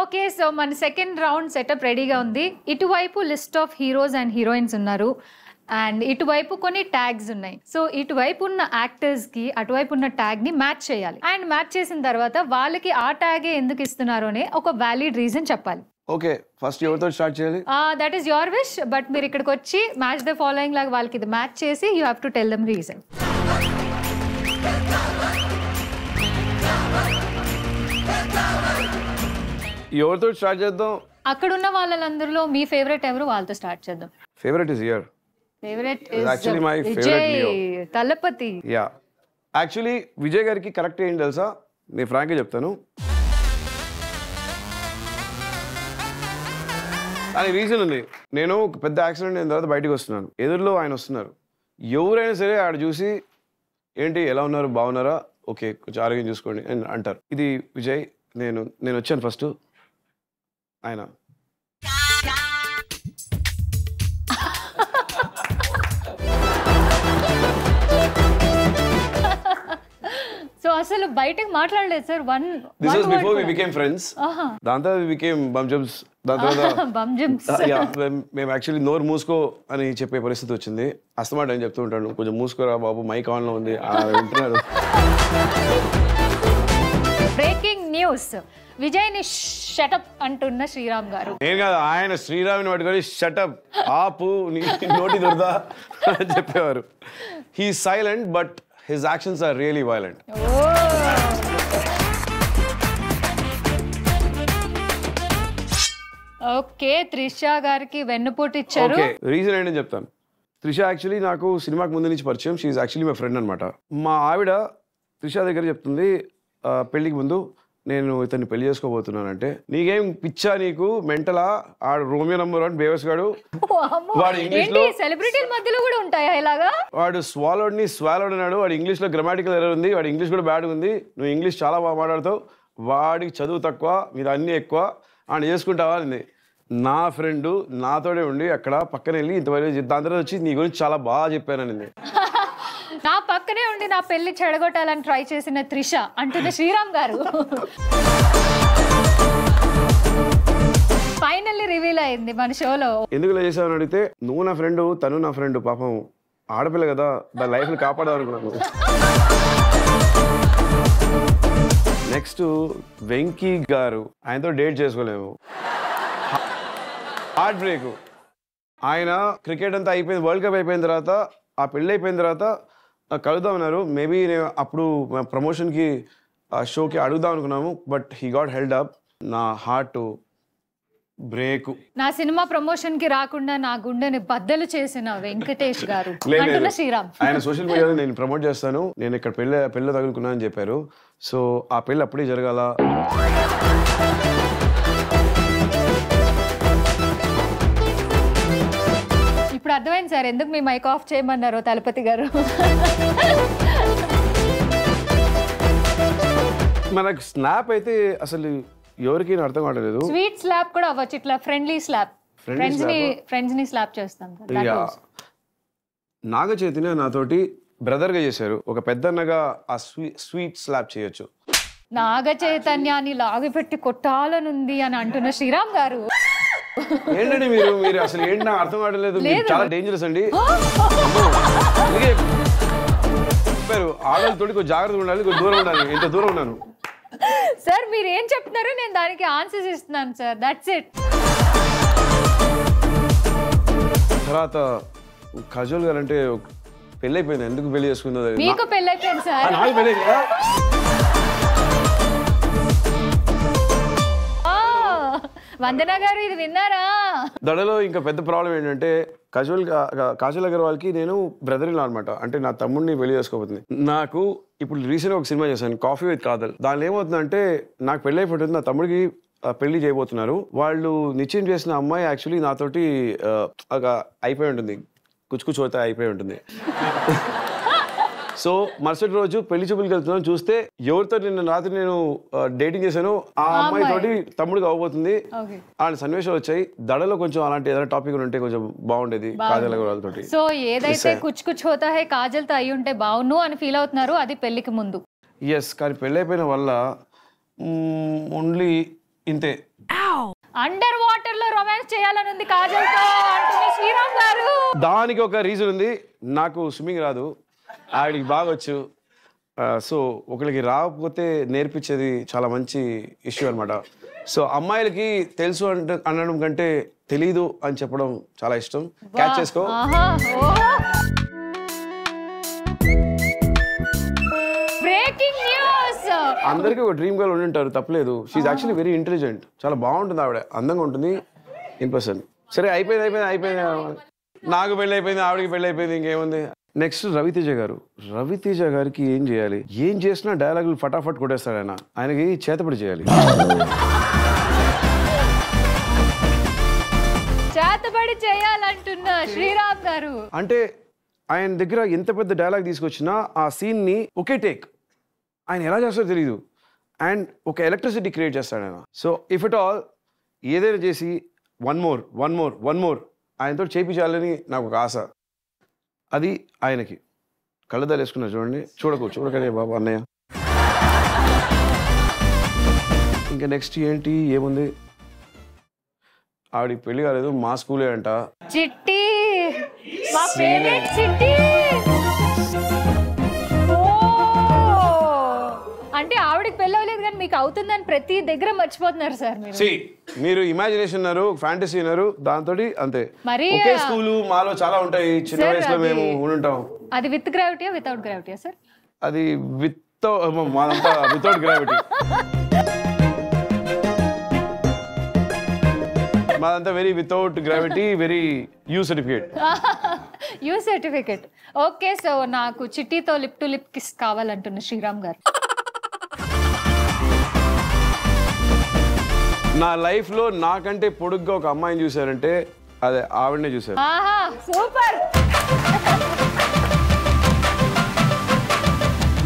Okay, so మన second round setup రెడీగా ఉంది. ఇటువైపు list of heroes and heroines ఉన్నారు అండ్ ఇటువైపు కొన్ని ట్యాగ్స్ ఉన్నాయి. సో ఇటువైపు ఉన్న యాక్టర్స్ కి అటువైపు ఉన్న ట్యాగ్ ని మ్యాచ్ చేయాలి అండ్ మ్యాచ్ చేసిన తర్వాత వాళ్ళకి ఆ ట్యాగే ఎందుకు ఇస్తున్నారు అనే ఒక వ్యాలిడ్ రీజన్ చెప్పాలి. ఓకే, ఫస్ట్ ఎవరితో స్టార్ట్ చేయాలి? That is your wish, but మీరు ఇక్కడికి వచ్చి మ్యాచ్ ద ఫాలోయింగ్ లాగా వాళ్ళకి ఇది మ్యాచ్ చేసి you have to tell them reason. ఎవరితో స్టార్ట్ చేద్దాం? అక్కడ ఉన్న వాళ్ళందరిలో మీ ఫేవరెట్ ఎవరు, వాళ్ళతో స్టార్ట్ చేద్దాం. Favourite is here. Favourite is actually my favourite Leo. Thalapathy. Yeah, actually Vijay గారికి కరెక్ట్ ఏంటి తెలుసా? నేను ఫ్రాంక్గా చెప్తాను. అని రీజన్ ఉంది. నేను ఒక పెద్ద యాక్సిడెంట్ అయిన తర్వాత బయటకు వస్తున్నాను, ఎదురులో ఆయన వస్తున్నారు. ఎవరైనా సరే ఆడ చూసి ఏంటి ఎలా ఉన్నారు, బాగున్నారా, ఓకే కొంచెం ఆరోగ్యం చూసుకోండి అని అంటారు. ఇది విజయ్. నేను వచ్చాను ఫస్ట్. ఆయన సో అసలు బయటకు మాట్లాడలేదు sir. This was before we became friends. దాని తర్వాత వి బికేమ్ బమ్ జంప్స్. దాని తర్వాత మేము యాక్చువల్లీ నోరు మూసుకో అని చెప్పే పరిస్థితి వచ్చింది. అస్తమాట అని చెప్తూ ఉంటాను, కొంచెం మూసుకోరా బాబు, మైక్ ఆన్ లో ఉంది వింటున్నారు. బ్రేకింగ్ న్యూస్, విజయ్ ని షటప్ అంటున్న శ్రీరామ్ గారు. నేను కాదు, ఆయన శ్రీరామ్ని పట్టుకొని షటప్ ఆపు నోటి దొరదా అని చెప్పేవారు. He silent but his actions are really violent. Okay, Trisha గారికి వెన్నుపోటు ఇచ్చారు. ఓకే, రీజన్ ఏంటని చెప్తాను. త్రిష యాక్చువల్లీ నాకు సినిమాకి ముందు నుంచి పరిచయం. She is actually my friend అనమాట. మా ఆవిడ త్రిష దగ్గర చెప్తుంది పెళ్లికి ముందు, నేను ఇతన్ని పెళ్లి చేసుకోబోతున్నానంటే, నీకేం పిచ్చా, నీకు మెంటలా, ఆడు రోమియో నంబర్ 1 బేవస్ గాడు, వాడు ఇంగ్లీష్ లో సెలబ్రిటీల మధ్యలో కూడా ఉంటాయా ఇలాగా? వాడు స్వాలోడ్ అన్నాడు, వాడు ఇంగ్లీష్ లో గ్రామాటికల్ ఎర్రర్ ఉంది, వాడు ఇంగ్లీష్ కూడా బ్యాడ్ ఉంది, నువ్వు ఇంగ్లీష్ చాలా బాగా మాట్లాడతావు, వాడికి చదువు తక్కువ, మీద అన్ని ఎక్కువ, ఆయన చేసుకుంటావా అని. నా ఫ్రెండ్ నాతోనే ఉండి అక్కడ పక్కన వెళ్ళి ఇంతవరకు దాని తర్వాత వచ్చి నీ గురించి చాలా బాగా చెప్పానని. నా పక్కనే ఉండి నా పెళ్లి చెడగొట్టాలని ట్రై చేసిన త్రిష అంటున్న శ్రీరామ్ గారు. ఫైనల్లీ రివీల్ అయింది మన షోలో. ఎందుకు చేసావని అడిగితే, నువ్వు నా ఫ్రెండ్, తను నా ఫ్రెండ్, పాపం ఆడపిల్ల కదా, దాని లైఫ్ ని కాపాడాలి అనుకున్నాను. నెక్స్ట్ వెంకీ గారు, ఆయనతో డేట్ చేసుకోలేము, హార్ట్ బ్రేక్. ఆయన క్రికెట్ అంతా అయిపోయింది, వరల్డ్ కప్ అయిపోయిన తర్వాత, ఆ పెళ్ళి అయిపోయిన తర్వాత కలుద్దామన్నారు. మేబీ నేను అప్పుడు ప్రమోషన్కి షోకి అడుగుదాం అనుకున్నాము, but he got held up. నా హార్ట్ బ్రేక్. నా సినిమా ప్రమోషన్ కి రాకుండా నా గుండెని బద్దలు చేసిన వెంకటేష్ గారు అంటున్న శ్రీరామ్. ఆయన సోషల్ మీడియాలో నేను ప్రమోట్ చేస్తాను, నేను ఇక్కడ పెళ్ళి తగులుకున్నా అని చెప్పారు. సో ఆ పెళ్ళి అప్పుడే జరగాల. ఇప్పుడు అర్థమైంది సార్ ఎందుకు మీ మైక్ ఆఫ్ చేయమన్నారు తలపతి గారు. మనకు స్నాప్ అయితే అసలు ఎవరికి అర్థం కావట్లేదు. స్వీట్ స్లాప్ కూడా అవ్వచ్చు, ఇట్లా ఫ్రెండ్లీ స్లాప్, ఫ్రెండ్స్ ని స్లాప్ చేస్తాం. నాగ చైతన్య నాతోటి బ్రదర్ గా చేశారు, ఒక పెద్దన్నగా ఆ స్వీట్ స్లాప్ చేయొచ్చు. నాగ చైతన్యాన్ని లాగిపెట్టి కొట్టాలనుంది అని అంటున్న శ్రీరామ్ గారు. ఏంటండి మీరు అసలు ఏంటి నాకు అర్థం కావట్లేదు, చాలా డేంజరస్ అండి. చెప్పారు ఆడలతోటి కొంచెం జాగ్రత్తగా ఉండాలి, కొంచెం దూరం ఉండాలి. ఎంత దూరం ఉన్నాను సార్, మీరు ఏం చెప్తున్నారో నేను దానికి ఆన్సర్స్ ఇస్తున్నాను సార్, దట్స్ ఇట్. తర్వాత కజోల్ గారు అంటే పెళ్ళి అయిపోయింది, ఎందుకు పెళ్లి చేసుకుందో. మీకు పెళ్ళి అయిపోయింది సార్? నాకు పెళ్ళి వందన గారు ఇది విన్నారా? దడలో ఇంకా పెద్ద ప్రాబ్లం ఏంటంటే, కాజల్ అగర్వాల్కి నేను బ్రదర్ ఇన్ లా అనమాట. అంటే నా తమ్ముడిని పెళ్లి చేసుకోబోతుంది. నాకు ఇప్పుడు రీసెంట్గా ఒక సినిమా చేశాను, కాఫీ విత్ కాదల్. దానిలో ఏమవుతుందంటే, నాకు పెళ్లి అయిపోతుంది, నా తమ్ముడికి పెళ్లి చేయబోతున్నారు. వాళ్ళు నిశ్చయం చేసిన అమ్మాయి యాక్చువల్లీ నాతోటి అయిపోయి ఉంటుంది, కుచ్చుకుచోత అయిపోయి ఉంటుంది. సో మరుసటి రోజు పెళ్లి చూపులకి వెళ్తున్నాను, చూస్తే ఎవరితో నిన్న రాత్రి నేను డేటింగ్ చేశాను ఆ అమ్మాయి తోటి తమ్ముడికి అవ్వబోతుంది. అలాంటి సన్నివేశాలు వచ్చాయి. దడలో కొంచెం అలాంటి ఏదైనా టాపిక్ ఉంటే కొంచెం బాగుండేది కాజల్ అగర్వాల్తోటి. సో ఏదైతే కుచ్ కుచ్ హోతా హై కాజల్తో అయి ఉంటే బాగుండు అని ఫీల్ అవుతున్నారు, అది పెళ్లికి ముందు. ఎస్, కానీ పెళ్ళి అయిపోయిన వల్ల ఓన్లీ ఇంతే. అండర్ వాటర్ లో రొమాన్స్ చేయాలని ఉంది కాజల్తో అంటున్న శ్రీరామ్ గారు. దానికి ఒక రీజన్ ఉంది. నాకు స్విమ్మింగ్ రాదు, ఆవిడికి బాగా వచ్చు. సో ఒకరికి రాకపోతే నేర్పించేది చాలా మంచి ఇష్యూ అనమాట. సో అమ్మాయిలకి తెలుసు అనడం కంటే తెలీదు అని చెప్పడం చాలా ఇష్టం. క్యాచ్ చేసుకో. Breaking news. అందరికీ ఒక డ్రీమ్ గర్ల్ ఉండి ఉంటారు, తప్పలేదు. షీఈ్ యాక్చువల్లీ వెరీ ఇంటెలిజెంట్, చాలా బాగుంటుంది ఆవిడ, అందంగా ఉంటుంది ఇన్ పర్సన్. సరే అయిపోయింది. నాకు పెళ్ళి అయిపోయింది, ఆవిడకి పెళ్ళి అయిపోయింది, ఇంకేముంది. నెక్స్ట్ రవితేజ గారు. రవితేజ గారికి ఏం చేయాలి? ఏం చేసినా డైలాగులు ఫటాఫట్ కొట్టేస్తాడు ఆయన. ఆయనకి చేతపడి చేయాలి. చేతబడి చేయాలంటున్న శ్రీరామ్ గారు. అంటే ఆయన దగ్గర ఎంత పెద్ద డైలాగ్ తీసుకొచ్చినా ఆ సీన్ని ఒకే టేక్ ఆయన ఎలా చేస్తారో తెలియదు. అండ్ ఒక ఎలక్ట్రిసిటీ క్రియేట్ చేస్తాడు ఆయన. సో ఇఫ్ ఇట్ ఆల్ ఏదైనా చేసి వన్ మోర్ ఆయనతో చేయించాలని నాకు ఒక ఆశ. అది ఆయనకి. కళ్ళద్దాలు వేసుకున్నారు చూడండి, చూడకనే బాబు అన్నయ్య. ఇంకా నెక్స్ట్ ఏంటి, ఏముంది? ఆవిడికి పెళ్లి కాలేదు, మా స్కూలే అంట. చిట్టి, మా ఫేవరెట్ చిట్టి. అంటే ఆవిడకి పెళ్ళి అవ్వలేదు కానీ మీకు అవుతుందని ప్రతి దగ్గర మర్చిపోతున్నారు సార్ మీరు. మీరు ఇమాజినేషన్ ఉన్నారు, ఫ్యాంటసీ ఉన్నారు, దాంతో అంతే. మరి ఒకే స్కూలు మాలో చాలా ఉంటాయి, చిన్న వయసులో మేము ఉంటాం. అది విత్ గ్రావిటీయా వితౌట్ గ్రావిటీయా సార్? అది మాదంతా వితౌట్ గ్రావిటీ. మాదంతా very without gravity, very U certificate. U certificate. Okay, so నాకు చిట్టితో లిప్ టు లిప్ కిస్ కావాలంటున్న శ్రీరామ్ గారు. నా లైఫ్ లో నాకంటే పొడుగ్గా ఒక అమ్మాయిని చూసారంటే అదే ఆవిడనే చూసారు. సూపర్.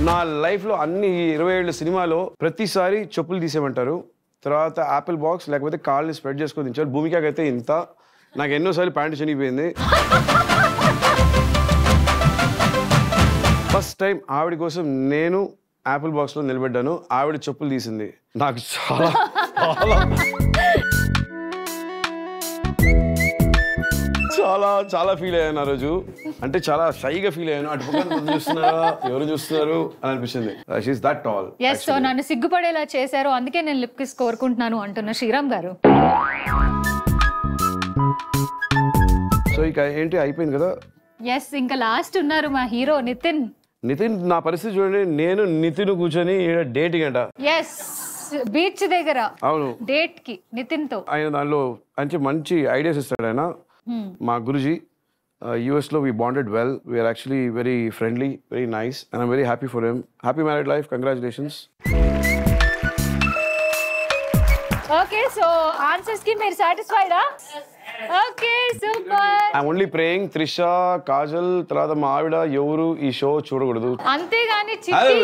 నా లైఫ్ లో అన్ని 20 ఏళ్ళ సినిమాలో ప్రతిసారి చెప్పులు తీసేయమంటారు, తర్వాత యాపిల్ బాక్స్ లేకపోతే కాళ్ళని స్ప్రెడ్ చేసుకొని దించారు. భూమికైతే ఇంత, నాకు ఎన్నోసార్లు ప్యాంటు చినిగిపోయింది. ఫస్ట్ టైం ఆవిడ కోసం నేను యాపిల్ బాక్స్ లో నిలబడ్డాను, ఆవిడ చెప్పులు తీసింది. నాకు చాలా చాలా చాలా ఫీల్ అయ్యాను ఆ రోజు. అంటే చాలా షైగా ఫీల్ అయ్యాను. అటు పక్కన చూస్తున్నారా, ఎవరు చూస్తున్నారు అని అనిపించింది. She is that tall. yes, so నన్ను సిగ్గుపడేలా చేశారు, అందుకే నేను లిప్ కిస్ కోరుకుంటున్నాను అంటున్న శ్రీరామ్ గారు. సో ఇక ఏంటి, అయిపోయింది కదా. ఎస్, ఇంకా లాస్ట్ ఉన్నారు మా హీరో నితిన్. నా పరిస్థితి చూడండి, నేను నితిన్ కూర్చొని డేటింగ్ అంట. ఎస్, బీచ్ దగ్గర. అవును, డేట్ కి నితిన్ తో. ఆయన దానిలో మంచి ఐడియాస్ ఇస్తాడు ఆయన. మా గురుజీ US లో we bonded well. We are actually very friendly, very nice, and I'm very happy for him. Happy married life. Congratulations. Okay, so answers ki mere satisfied ah? Okay, super. I'm only praying Trisha, Kajal, tarvata ma avida evaru ee show చూడకూడదు. అంతే గాని చిట్టి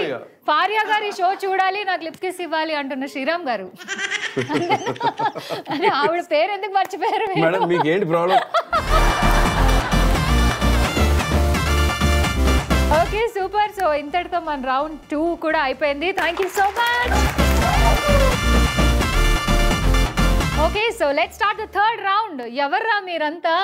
ఫారియా గారి show చూడాలి, నాకు lip kiss ఇవ్వాలి అంటున్న శ్రీరామ్ గారు. అంటే ఆవిడ పేరు ఎందుకు మర్చిపోయారు మేడం? మీకు ఏంటి ప్రాబ్లం? Okay, super. సో ఇంతటితో మన రౌండ్ 2 కూడా అయిపోయింది. Thank you so much. Okay, so let's start the third round. ఎవర్రా మీరంతా?